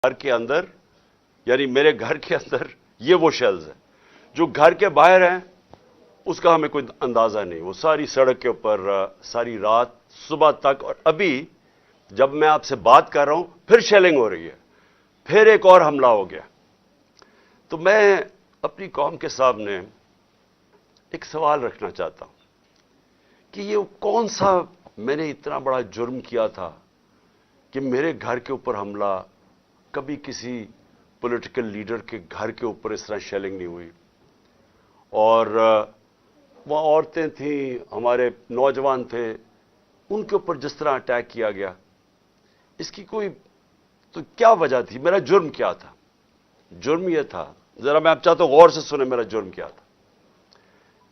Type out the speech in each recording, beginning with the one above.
گھر کے اندر یعنی میرے گھر کے اندر یہ وہ شیلز ہیں جو گھر کے باہر ہیں، اس کا ہمیں کوئی اندازہ نہیں. وہ ساری سڑک کے اوپر ساری رات صبح تک، اور ابھی جب میں آپ سے بات کر رہا ہوں پھر شیلنگ ہو رہی ہے، پھر ایک اور حملہ ہو گیا. تو میں اپنی قوم کے سامنے ایک سوال رکھنا چاہتا ہوں کہ یہ کون سا میں نے اتنا بڑا جرم کیا تھا کہ میرے گھر کے اوپر حملہ، کبھی کسی پولیٹیکل لیڈر کے گھر کے اوپر اس طرح شیلنگ نہیں ہوئی. اور وہاں عورتیں تھیں، ہمارے نوجوان تھے، ان کے اوپر جس طرح اٹیک کیا گیا، اس کی کوئی تو کیا وجہ تھی؟ میرا جرم کیا تھا؟ جرم یہ تھا، ذرا میں آپ چاہتا ہوں غور سے سنیں میرا جرم کیا تھا.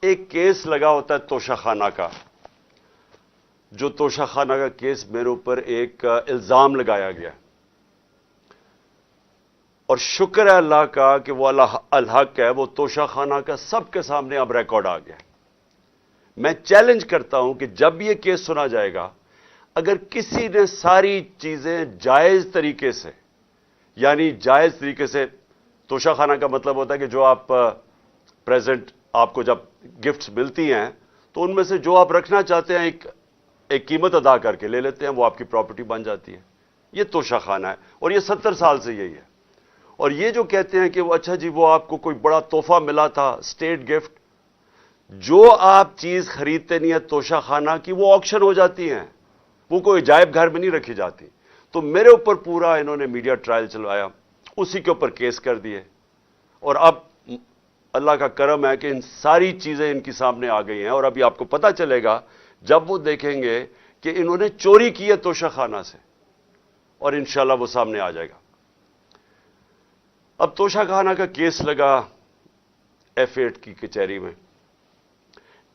ایک کیس لگا ہوتا ہے توشہ خانہ کا، جو توشہ خانہ کا کیس میرے اوپر ایک الزام لگایا گیا، اور شکر ہے اللہ کا کہ وہ الحق ہے، وہ توشہ خانہ کا سب کے سامنے اب ریکارڈ آ گیا. میں چیلنج کرتا ہوں کہ جب یہ کیس سنا جائے گا، اگر کسی نے ساری چیزیں جائز طریقے سے، یعنی جائز طریقے سے، توشہ خانہ کا مطلب ہوتا ہے کہ جو آپ پریزنٹ آپ کو جب گفٹس ملتی ہیں تو ان میں سے جو آپ رکھنا چاہتے ہیں ایک قیمت ادا کر کے لے لیتے ہیں، وہ آپ کی پراپرٹی بن جاتی ہے. یہ توشہ خانہ ہے، اور یہ 70 سال سے یہی ہے. اور یہ جو کہتے ہیں کہ وہ اچھا جی وہ آپ کو کوئی بڑا تحفہ ملا تھا، اسٹیٹ گفٹ، جو آپ چیز خریدتے نہیں ہیں توشہ خانہ کی، وہ آکشن ہو جاتی ہیں، وہ کوئی عجائب گھر میں نہیں رکھی جاتی. تو میرے اوپر پورا انہوں نے میڈیا ٹرائل چلوایا، اسی کے اوپر کیس کر دیے، اور اب اللہ کا کرم ہے کہ ان ساری چیزیں ان کی سامنے آ گئی ہیں. اور ابھی آپ کو پتہ چلے گا جب وہ دیکھیں گے کہ انہوں نے چوری کی ہے توشہ خانہ سے، اور انشاءاللہ وہ سامنے آ جائے گا. اب توشہ خانہ کا کیس لگا F8 کی کچہری میں.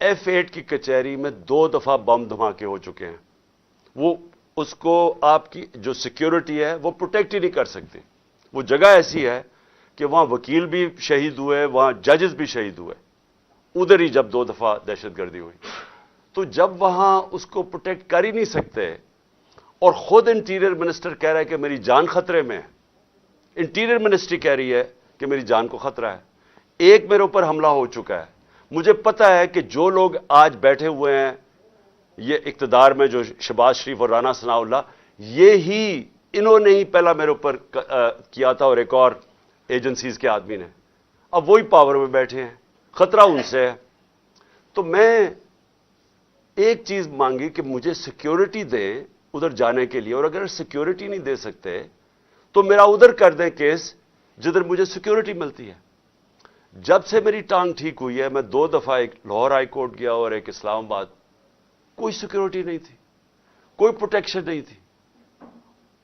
F8 کی کچہری میں 2 دفعہ بم دھماکے ہو چکے ہیں. وہ اس کو آپ کی جو سیکیورٹی ہے وہ پروٹیکٹ ہی نہیں کر سکتے. وہ جگہ ایسی ہے کہ وہاں وکیل بھی شہید ہوئے، وہاں ججز بھی شہید ہوئے، ادھر ہی جب 2 دفعہ دہشت گردی ہوئی. تو جب وہاں اس کو پروٹیکٹ کر ہی نہیں سکتے، اور خود انٹیریئر منسٹر کہہ رہا ہے کہ میری جان خطرے میں ہے، انٹیریئر منسٹری کہہ رہی ہے کہ میری جان کو خطرہ ہے. ایک میرے اوپر حملہ ہو چکا ہے. مجھے پتا ہے کہ جو لوگ آج بیٹھے ہوئے ہیں یہ اقتدار میں، جو شہباز شریف اور رانا ثناء اللہ، یہی انہوں نے ہی پہلا میرے اوپر کیا تھا، اور ایک اور ایجنسیز کے آدمی نے. اب وہی پاور میں بیٹھے ہیں، خطرہ ان سے ہے. تو میں ایک چیز مانگی کہ مجھے سیکیورٹی دیں ادھر جانے کے لیے، اور اگر سیکیورٹی نہیں دے سکتے تو میرا ادھر کر دیں کیس جدھر مجھے سیکیورٹی ملتی ہے. جب سے میری ٹانگ ٹھیک ہوئی ہے، میں 2 دفعہ ایک لاہور ہائی کورٹ گیا اور ایک اسلام آباد، کوئی سیکیورٹی نہیں تھی، کوئی پروٹیکشن نہیں تھی.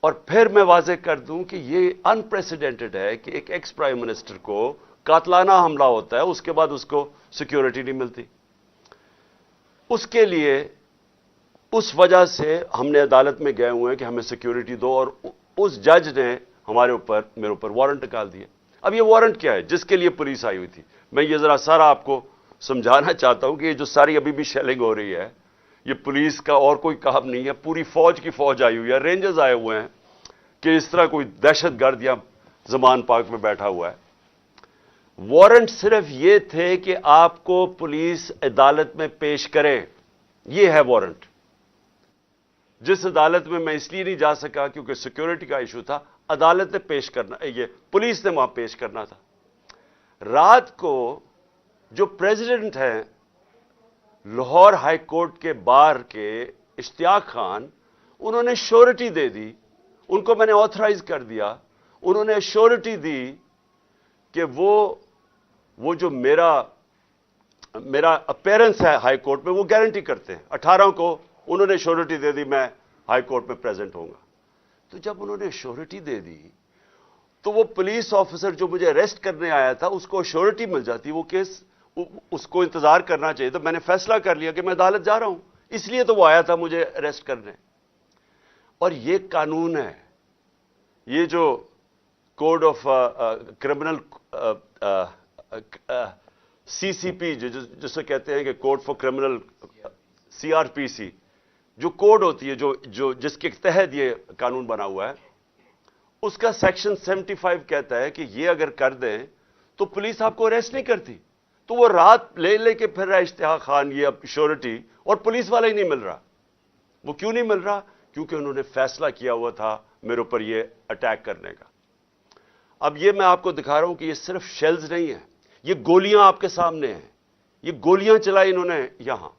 اور پھر میں واضح کر دوں کہ یہ انپریسیڈنٹڈ ہے کہ ایک ایکس پرائم منسٹر کو قاتلانہ حملہ ہوتا ہے، اس کے بعد اس کو سیکیورٹی نہیں ملتی. اس کے لیے اس وجہ سے ہم نے عدالت میں گئے ہوئے ہیں کہ ہمیں سیکیورٹی دو، اور اس جج نے میرے اوپر وارنٹ نکال دیا. اب یہ وارنٹ کیا ہے؟ جس کے لیے پولیس آئی ہوئی تھی. میں یہ ذرا سارا آپ کو سمجھانا چاہتا ہوں کہ یہ جو ساری ابھی بھی شیلنگ ہو رہی ہے، یہ پولیس کا اور کوئی کام نہیں ہے، پوری فوج کی فوج آئی ہوئی ہے، رینجرز آئے ہوئے ہیں کہ اس طرح کوئی دہشت گرد یا زمان پاک میں بیٹھا ہوا ہے. وارنٹ صرف یہ تھے کہ آپ کو پولیس عدالت میں پیش کرے، یہ ہے وارنٹ. جس عدالت میں اس لیے نہیں جا سکا کیونکہ سیکیورٹی کا ایشو تھا، عدالت نے پیش کرنا، یہ پولیس نے وہاں پیش کرنا تھا. رات کو جو پریزیڈنٹ ہیں لاہور ہائی کورٹ کے بار کے، اشتیاق خان، انہوں نے شورٹی دے دی. ان کو میں نے آتھرائز کر دیا، انہوں نے شورٹی دی کہ وہ جو میرا اپیرنس ہے ہائی کورٹ میں وہ گارنٹی کرتے ہیں. 18 کو انہوں نے شورٹی دے دی میں ہائی کورٹ میں پریزنٹ ہوں گا. تو جب انہوں نے شورٹی دے دی تو وہ پولیس آفیسر جو مجھے اریسٹ کرنے آیا تھا اس کو شورٹی مل جاتی، وہ کیس اس کو انتظار کرنا چاہیے. تو میں نے فیصلہ کر لیا کہ میں عدالت جا رہا ہوں، اس لیے تو وہ آیا تھا مجھے اریسٹ کرنے. اور یہ قانون ہے، یہ جو کوڈ آف کرمنل CCP جسے کہتے ہیں کہ کوڈ فار کرمنل CRPC، جو کوڈ ہوتی ہے جو جس کے تحت یہ قانون بنا ہوا ہے، اس کا سیکشن 75 کہتا ہے کہ یہ اگر کر دیں تو پولیس آپ کو اریسٹ نہیں کرتی. تو وہ رات لے کے پھر رہا اشتہا خان یہ اب شیورٹی, اور پولیس والا ہی نہیں مل رہا. وہ کیوں نہیں مل رہا؟ کیونکہ انہوں نے فیصلہ کیا ہوا تھا میرے اوپر یہ اٹیک کرنے کا. اب یہ میں آپ کو دکھا رہا ہوں کہ یہ صرف شیلز نہیں ہیں, یہ گولیاں آپ کے سامنے ہیں. یہ گولیاں چلائی انہوں نے یہاں.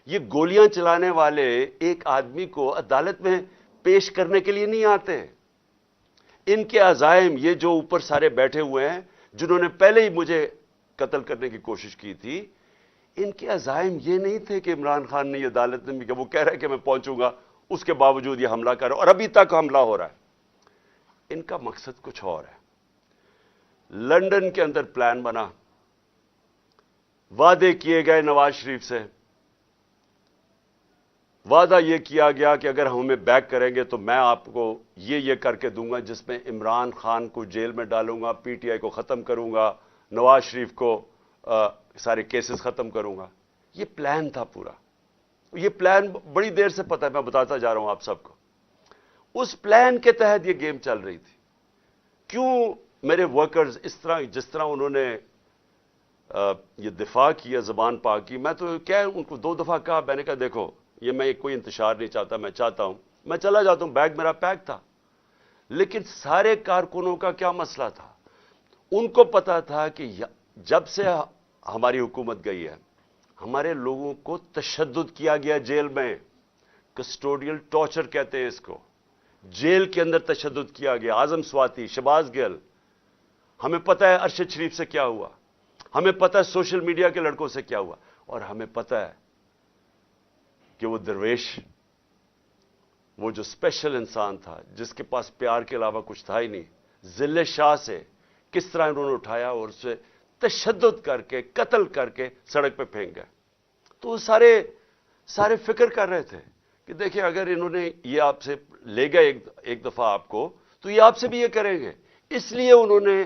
یہ گولیاں چلانے والے ایک آدمی کو عدالت میں پیش کرنے کے لیے نہیں آتے. ان کے عزائم, یہ جو اوپر سارے بیٹھے ہوئے ہیں جنہوں نے پہلے ہی مجھے قتل کرنے کی کوشش کی تھی, ان کے عزائم یہ نہیں تھے کہ عمران خان نے یہ عدالت میں کہ وہ کہہ رہا ہے کہ میں پہنچوں گا, اس کے باوجود یہ حملہ کر رہا ہے اور ابھی تک حملہ ہو رہا ہے. ان کا مقصد کچھ اور ہے. لندن کے اندر پلان بنا, وعدے کیے گئے نواز شریف سے. وعدہ یہ کیا گیا کہ اگر ہمیں بیک کریں گے تو میں آپ کو یہ کر کے دوں گا, جس میں عمران خان کو جیل میں ڈالوں گا, پی ٹی آئی کو ختم کروں گا, نواز شریف کو سارے کیسز ختم کروں گا. یہ پلان تھا پورا. یہ پلان بڑی دیر سے پتہ ہے, میں بتاتا جا رہا ہوں آپ سب کو. اس پلان کے تحت یہ گیم چل رہی تھی. کیوں میرے ورکرز اس طرح, جس طرح انہوں نے یہ دفاع کیا زبان پاک کی, میں تو کیا ان کو 2 دفعہ کہا, میں نے کہا دیکھو یہ میں کوئی انتشار نہیں چاہتا, میں چاہتا ہوں میں چلا جاتا ہوں, بیگ میرا پیک تھا. لیکن سارے کارکنوں کا کیا مسئلہ تھا؟ ان کو پتا تھا کہ جب سے ہماری حکومت گئی ہے ہمارے لوگوں کو تشدد کیا گیا جیل میں. کسٹوڈیل ٹارچر کہتے ہیں اس کو. جیل کے اندر تشدد کیا گیا. اعظم سواتی, شہباز گل, ہمیں پتہ ہے ارشد شریف سے کیا ہوا, ہمیں پتہ ہے سوشل میڈیا کے لڑکوں سے کیا ہوا, اور ہمیں پتہ ہے کہ وہ درویش, وہ جو اسپیشل انسان تھا جس کے پاس پیار کے علاوہ کچھ تھا ہی نہیں, ذل شاہ سے کس طرح انہوں نے اٹھایا اور اسے تشدد کر کے قتل کر کے سڑک پہ پھینک گئے. تو وہ سارے فکر کر رہے تھے کہ دیکھیں اگر انہوں نے یہ آپ سے لے گئے ایک دفعہ آپ کو, تو یہ آپ سے بھی یہ کریں گے. اس لیے انہوں نے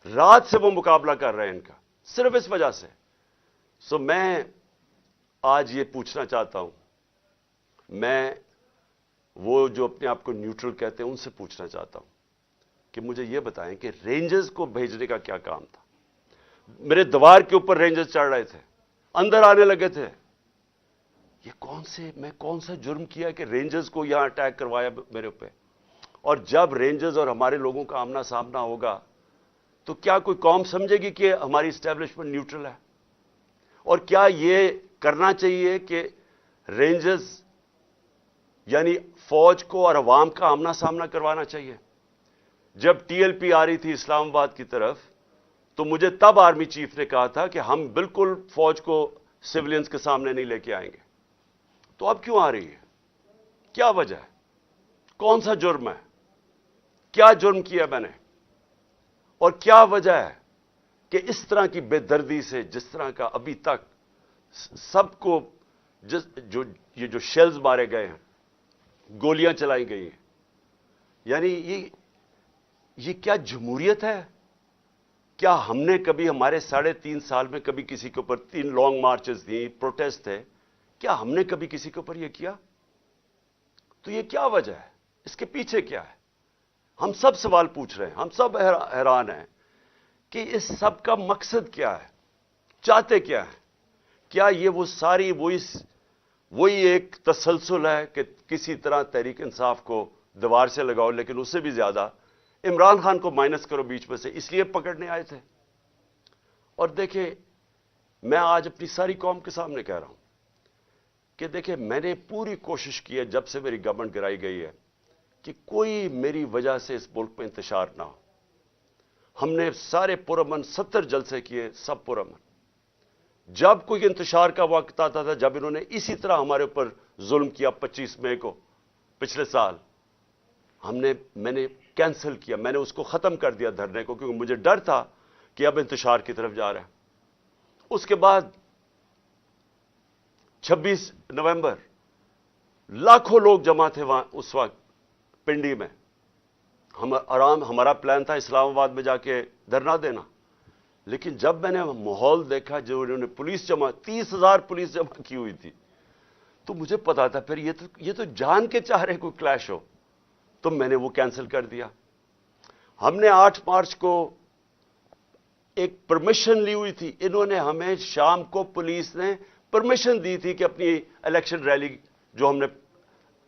رات سے وہ مقابلہ کر رہے ہیں ان کا, صرف اس وجہ سے. سو میں آج یہ پوچھنا چاہتا ہوں, میں وہ جو اپنے آپ کو نیوٹرل کہتے ہیں ان سے پوچھنا چاہتا ہوں کہ مجھے یہ بتائیں کہ رینجرز کو بھیجنے کا کیا کام تھا؟ میرے دیوار کے اوپر رینجرز چڑھ رہے تھے, اندر آنے لگے تھے. یہ میں کون سا جرم کیا کہ رینجرز کو یہاں اٹیک کروایا میرے اوپر؟ اور جب رینجرز اور ہمارے لوگوں کا آمنا سامنا ہوگا تو کیا کوئی قوم سمجھے گی کہ ہماری اسٹیبلشمنٹ نیوٹرل ہے؟ اور کیا یہ کرنا چاہیے کہ رینجرز یعنی فوج کو اور عوام کا آمنا سامنا کروانا چاہیے؟ جب ٹی ایل پی آ رہی تھی اسلام آباد کی طرف تو مجھے تب آرمی چیف نے کہا تھا کہ ہم بالکل فوج کو سولینز کے سامنے نہیں لے کے آئیں گے. تو اب کیوں آ رہی ہے؟ کیا وجہ ہے؟ کون سا جرم ہے؟ کیا جرم کیا میں نے؟ اور کیا وجہ ہے کہ اس طرح کی بے دردی سے, جس طرح کا ابھی تک سب کو یہ جو شیلز مارے گئے ہیں, گولیاں چلائی گئی ہیں, یعنی یہ کیا جمہوریت ہے؟ کیا ہم نے کبھی ہمارے 3.5 سال میں کبھی کسی کے اوپر 3 لانگ مارچز تھیں, پروٹیسٹ تھے, کیا ہم نے کبھی کسی کے اوپر یہ کیا؟ تو یہ کیا وجہ ہے؟ اس کے پیچھے کیا ہے؟ ہم سب سوال پوچھ رہے ہیں, ہم سب حیران ہیں کہ اس سب کا مقصد کیا ہے؟ چاہتے کیا ہے؟ کیا یہ وہ ساری وہی ایک تسلسل ہے کہ کسی طرح تحریک انصاف کو دیوار سے لگاؤ, لیکن اس سے بھی زیادہ عمران خان کو مائنس کرو بیچ میں سے, اس لیے پکڑنے آئے تھے؟ اور دیکھیں میں آج اپنی ساری قوم کے سامنے کہہ رہا ہوں کہ دیکھیں میں نے پوری کوشش کی ہے جب سے میری گورنمنٹ گرائی گئی ہے کہ کوئی میری وجہ سے اس ملک میں انتشار نہ ہو. ہم نے سارے پرامن 70 جلسے کیے, سب پرامن. جب کوئی انتشار کا وقت آتا تھا, جب انہوں نے اسی طرح ہمارے اوپر ظلم کیا 25 مئی کو پچھلے سال, میں نے کینسل کیا, میں نے اس کو ختم کر دیا دھرنے کو, کیونکہ مجھے ڈر تھا کہ اب انتشار کی طرف جا رہا ہے. اس کے بعد 26 نومبر لاکھوں لوگ جمع تھے وہاں اس وقت پنڈی میں. ہمارا پلان تھا اسلام آباد میں جا کے دھرنا دینا, لیکن جب میں نے ماحول دیکھا جو انہوں نے پولیس 30,000 پولیس جمع کی ہوئی تھی, تو مجھے پتا تھا پھر یہ تو جان کے چاہ رہے کوئی کلیش ہو, تو میں نے وہ کینسل کر دیا. ہم نے 8 مارچ کو ایک پرمیشن لی ہوئی تھی. انہوں نے ہمیں شام کو پولیس نے پرمیشن دی تھی کہ اپنی الیکشن ریلی جو ہم نے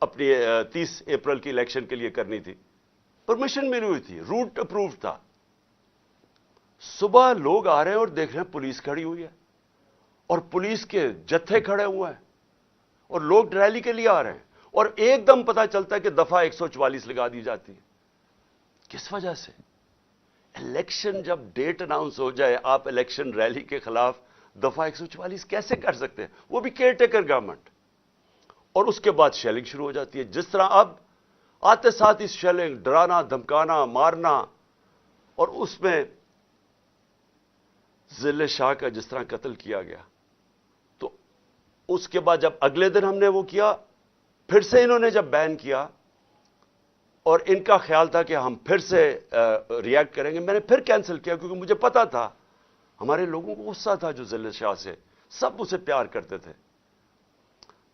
اپنی 30 اپریل کی الیکشن کے لیے کرنی تھی, پرمیشن ملی ہوئی تھی, روٹ اپرووڈ تھا. صبح لوگ آ رہے ہیں اور دیکھ رہے ہیں پولیس کھڑی ہوئی ہے اور پولیس کے جتھے کھڑے ہوئے ہیں اور لوگ ریلی کے لیے آ رہے ہیں, اور ایک دم پتہ چلتا ہے کہ دفعہ 144 لگا دی جاتی ہے. کس وجہ سے؟ الیکشن جب ڈیٹ اناؤنس ہو جائے, آپ الیکشن ریلی کے خلاف دفعہ 144 کیسے کر سکتے ہیں؟ وہ بھی کیئر ٹیکر گورنمنٹ. اور اس کے بعد شیلنگ شروع ہو جاتی ہے, جس طرح اب آتے ساتھ اس شیلنگ, ڈرانا, دھمکانا, مارنا, اور اس میں ذل شاہ کا جس طرح قتل کیا گیا. تو اس کے بعد جب اگلے دن ہم نے وہ کیا, پھر سے انہوں نے جب بین کیا, اور ان کا خیال تھا کہ ہم پھر سے ری ایکٹ کریں گے, میں نے پھر کینسل کیا, کیونکہ مجھے پتا تھا ہمارے لوگوں کو غصہ تھا جو ذل شاہ سے, سب اسے پیار کرتے تھے.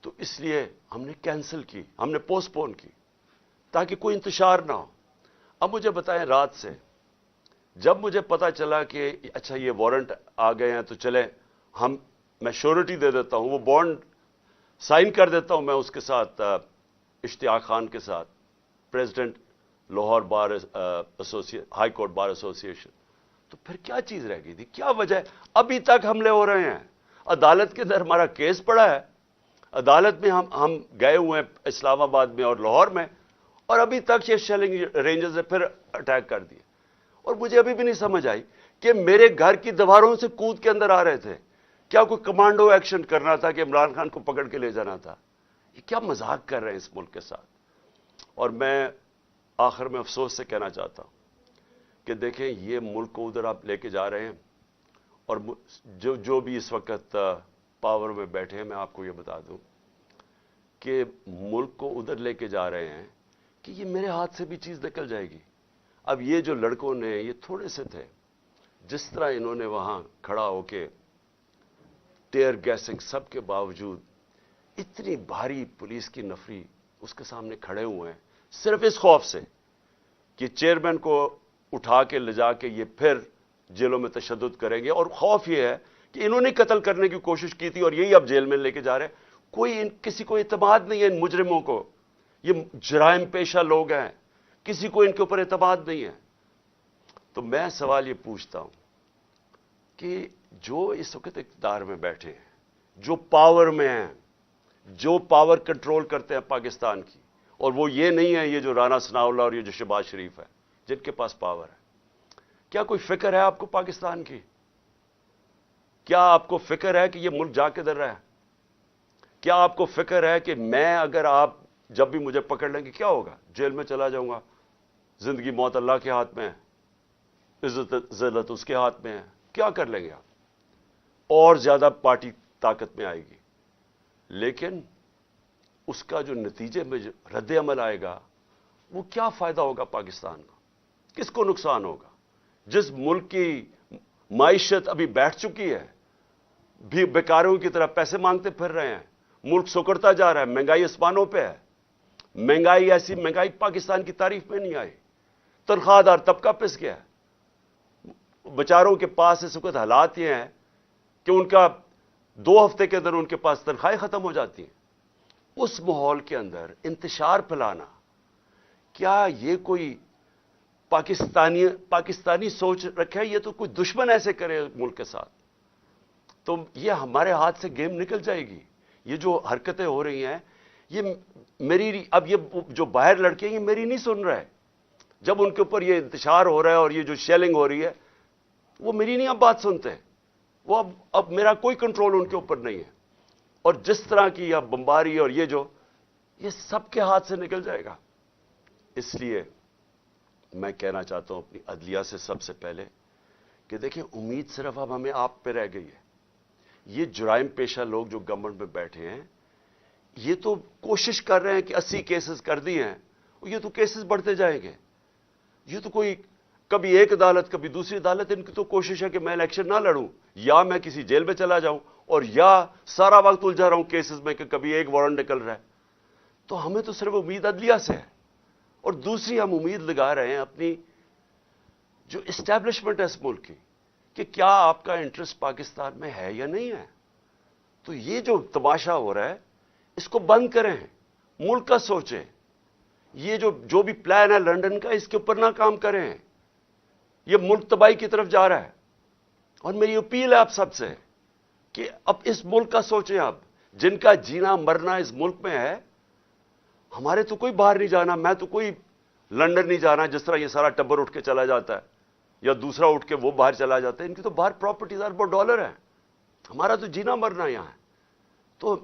تو اس لیے ہم نے کینسل کی, ہم نے پوسٹ پون کی تاکہ کوئی انتشار نہ ہو. اب مجھے بتائیں, رات سے جب مجھے پتا چلا کہ اچھا یہ وارنٹ آ گئے ہیں تو چلے میں شیورٹی دے دیتا ہوں, وہ بانڈ سائن کر دیتا ہوں میں اس کے ساتھ, اشتیاق خان کے ساتھ, پریزیڈنٹ لاہور بار ہائی کورٹ بار ایسوسی ایشن. تو پھر کیا چیز رہ گئی تھی؟ کیا وجہ ہے؟ ابھی تک حملے ہو رہے ہیں, عدالت کے اندر ہمارا کیس پڑا ہے, عدالت میں ہم گئے ہوئے ہیں اسلام آباد میں اور لاہور میں, اور ابھی تک یہ شیلنگ رینجرز نے پھر اٹیک کر دیے. اور مجھے ابھی بھی نہیں سمجھ آئی کہ میرے گھر کی دیواروں سے کود کے اندر آ رہے تھے. کیا کوئی کمانڈو ایکشن کرنا تھا کہ عمران خان کو پکڑ کے لے جانا تھا؟ یہ کیا مذاق کر رہے ہیں اس ملک کے ساتھ. اور میں آخر میں افسوس سے کہنا چاہتا ہوں کہ دیکھیں, یہ ملک کو ادھر آپ لے کے جا رہے ہیں, اور جو بھی اس وقت پاور میں بیٹھے ہیں, میں آپ کو یہ بتا دوں کہ ملک کو ادھر لے کے جا رہے ہیں کہ یہ میرے ہاتھ سے بھی چیز نکل جائے گی. اب یہ جو لڑکوں نے, یہ تھوڑے سے تھے, جس طرح انہوں نے وہاں کھڑا ہو کے ٹیئر گیسنگ سب کے باوجود, اتنی بھاری پولیس کی نفری اس کے سامنے کھڑے ہوئے ہیں, صرف اس خوف سے کہ چیئرمین کو اٹھا کے لے جا کے یہ پھر جیلوں میں تشدد کریں گے. اور خوف یہ ہے کہ انہوں نے قتل کرنے کی کوشش کی تھی اور یہی اب جیل میں لے کے جا رہے ہیں. کسی کو اعتماد نہیں ہے ان مجرموں کو, یہ جرائم پیشہ لوگ ہیں, کسی کو ان کے اوپر اعتماد نہیں ہے. تو میں سوال یہ پوچھتا ہوں کہ جو اس وقت اقتدار میں بیٹھے ہیں, جو پاور میں ہیں, جو پاور کنٹرول کرتے ہیں پاکستان کی, اور وہ یہ نہیں ہے یہ جو رانا ثناء اللہ اور یہ جو شہباز شریف ہے جن کے پاس پاور ہے, کیا کوئی فکر ہے آپ کو پاکستان کی؟ کیا آپ کو فکر ہے کہ یہ ملک جا کدھر رہا ہے؟ کیا آپ کو فکر ہے کہ میں اگر آپ جب بھی مجھے پکڑ لیں گے کیا ہوگا؟ جیل میں چلا جاؤں گا. زندگی موت اللہ کے ہاتھ میں ہے, عزت ذلت اس کے ہاتھ میں ہے. کیا کر لیں گے آپ؟ اور زیادہ پارٹی طاقت میں آئے گی, لیکن اس کا جو نتیجے میں جو رد عمل آئے گا وہ کیا فائدہ ہوگا پاکستان کا؟ کس کو نقصان ہوگا؟ جس ملک کی معیشت ابھی بیٹھ چکی ہے, بھی بیکاروں کی طرح پیسے مانگتے پھر رہے ہیں, ملک سکڑتا جا رہا ہے, مہنگائی آسمانوں پہ ہے. مہنگائی ایسی مہنگائی پاکستان کی تاریخ میں نہیں آئی. تنخواہ دار طبقہ پس گیا ہے. بیچاروں کے پاس اس وقت حالات یہ ہیں کہ ان کا 2 ہفتے کے اندر ان کے پاس تنخواہیں ختم ہو جاتی ہیں. اس ماحول کے اندر انتشار پھیلانا, کیا یہ کوئی پاکستانی سوچ رکھے؟ یہ تو کوئی دشمن ایسے کرے ملک کے ساتھ تو یہ ہمارے ہاتھ سے گیم نکل جائے گی. یہ جو حرکتیں ہو رہی ہیں, یہ میری, اب یہ جو باہر لڑکے ہیں یہ میری نہیں سن رہے. جب ان کے اوپر یہ انتشار ہو رہا ہے اور یہ جو شیلنگ ہو رہی ہے, وہ میری نہیں اب بات سنتے. وہ اب میرا کوئی کنٹرول ان کے اوپر نہیں ہے. اور جس طرح کی اب بمباری اور یہ سب کے ہاتھ سے نکل جائے گا. اس لیے میں کہنا چاہتا ہوں اپنی عدلیہ سے سب سے پہلے کہ دیکھیں, امید صرف اب ہمیں آپ پہ رہ گئی ہے. یہ جرائم پیشہ لوگ جو گورنمنٹ میں بیٹھے ہیں, یہ تو کوشش کر رہے ہیں کہ 80 کیسز کر دیے ہیں, یہ تو کیسز بڑھتے جائیں گے. یہ تو کوئی کبھی ایک عدالت کبھی دوسری عدالت, ان کی تو کوشش ہے کہ میں الیکشن نہ لڑوں, یا میں کسی جیل میں چلا جاؤں, اور یا سارا وقت الجھا رہا ہوں کیسز میں کہ کبھی ایک وارنٹ نکل رہا ہے. تو ہمیں تو صرف امید عدلیہ سے ہے, اور دوسری ہم امید لگا رہے ہیں اپنی جو اسٹیبلشمنٹ ہے اس ملک کی کہ کیا آپ کا انٹرسٹ پاکستان میں ہے یا نہیں ہے. تو یہ جو تماشا ہو رہا ہے اس کو بند کریں, ملک کا سوچیں. یہ جو بھی پلان ہے لنڈن کا, اس کے اوپر نہ کام کریں. یہ ملک تباہی کی طرف جا رہا ہے. اور میری اپیل ہے آپ سب سے کہ اب اس ملک کا سوچیں. آپ جن کا جینا مرنا اس ملک میں ہے, ہمارے تو کوئی باہر نہیں جانا, میں تو کوئی لنڈن نہیں جانا جس طرح یہ سارا ٹبر اٹھ کے چلا جاتا ہے یا دوسرا اٹھ کے وہ باہر چلا جاتا ہے. ان کی تو باہر پراپرٹیز اربوں ڈالر ہیں, ہمارا تو جینا مرنا یہاں ہے. تو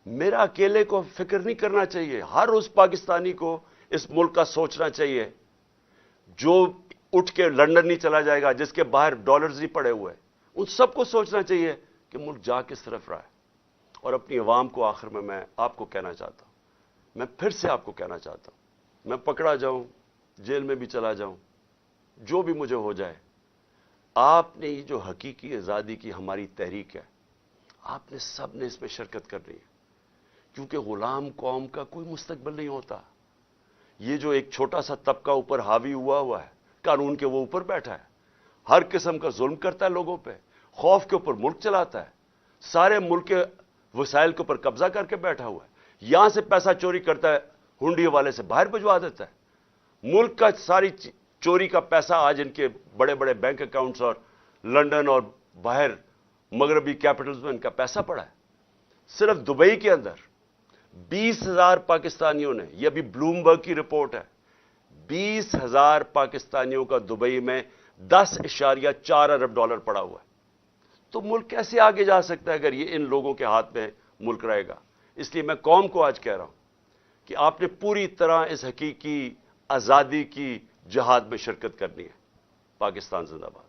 میرا اکیلے کو فکر نہیں کرنا چاہیے, ہر اس پاکستانی کو اس ملک کا سوچنا چاہیے جو اٹھ کے لنڈن نہیں چلا جائے گا, جس کے باہر ڈالرز نہیں پڑے ہوئے. ان سب کو سوچنا چاہیے کہ ملک جا کس طرف رہا ہے. اور اپنی عوام کو آخر میں آپ کو کہنا چاہتا ہوں, میں پھر سے آپ کو کہنا چاہتا ہوں, میں پکڑا جاؤں, جیل میں بھی چلا جاؤں, جو بھی مجھے ہو جائے, آپ نے یہ جو حقیقی آزادی کی ہماری تحریک ہے, آپ نے سب نے اس میں شرکت کرنی ہے. کیونکہ غلام قوم کا کوئی مستقبل نہیں ہوتا. یہ جو ایک چھوٹا سا طبقہ اوپر حاوی ہوا ہے, قانون کے وہ اوپر بیٹھا ہے, ہر قسم کا ظلم کرتا ہے لوگوں پہ, خوف کے اوپر ملک چلاتا ہے, سارے ملک کے وسائل کے اوپر قبضہ کر کے بیٹھا ہوا ہے, یہاں سے پیسہ چوری کرتا ہے, ہنڈی والے سے باہر بھجوا دیتا ہے. ملک کا ساری چوری کا پیسہ آج ان کے بڑے بڑے بینک اکاؤنٹس اور لنڈن اور باہر مغربی کیپٹلز میں ان کا پیسہ پڑا ہے. صرف دبئی کے اندر 20,000 پاکستانیوں نے, یہ ابھی بلومبرگ کی رپورٹ ہے, 20,000 پاکستانیوں کا دبئی میں $10.4 ارب پڑا ہوا ہے. تو ملک کیسے آگے جا سکتا ہے اگر یہ ان لوگوں کے ہاتھ میں ملک رہے گا. اس لیے میں قوم کو آج کہہ رہا ہوں کہ آپ نے پوری طرح اس حقیقی آزادی کی جہاد میں شرکت کرنی ہے. پاکستان زندہ باد.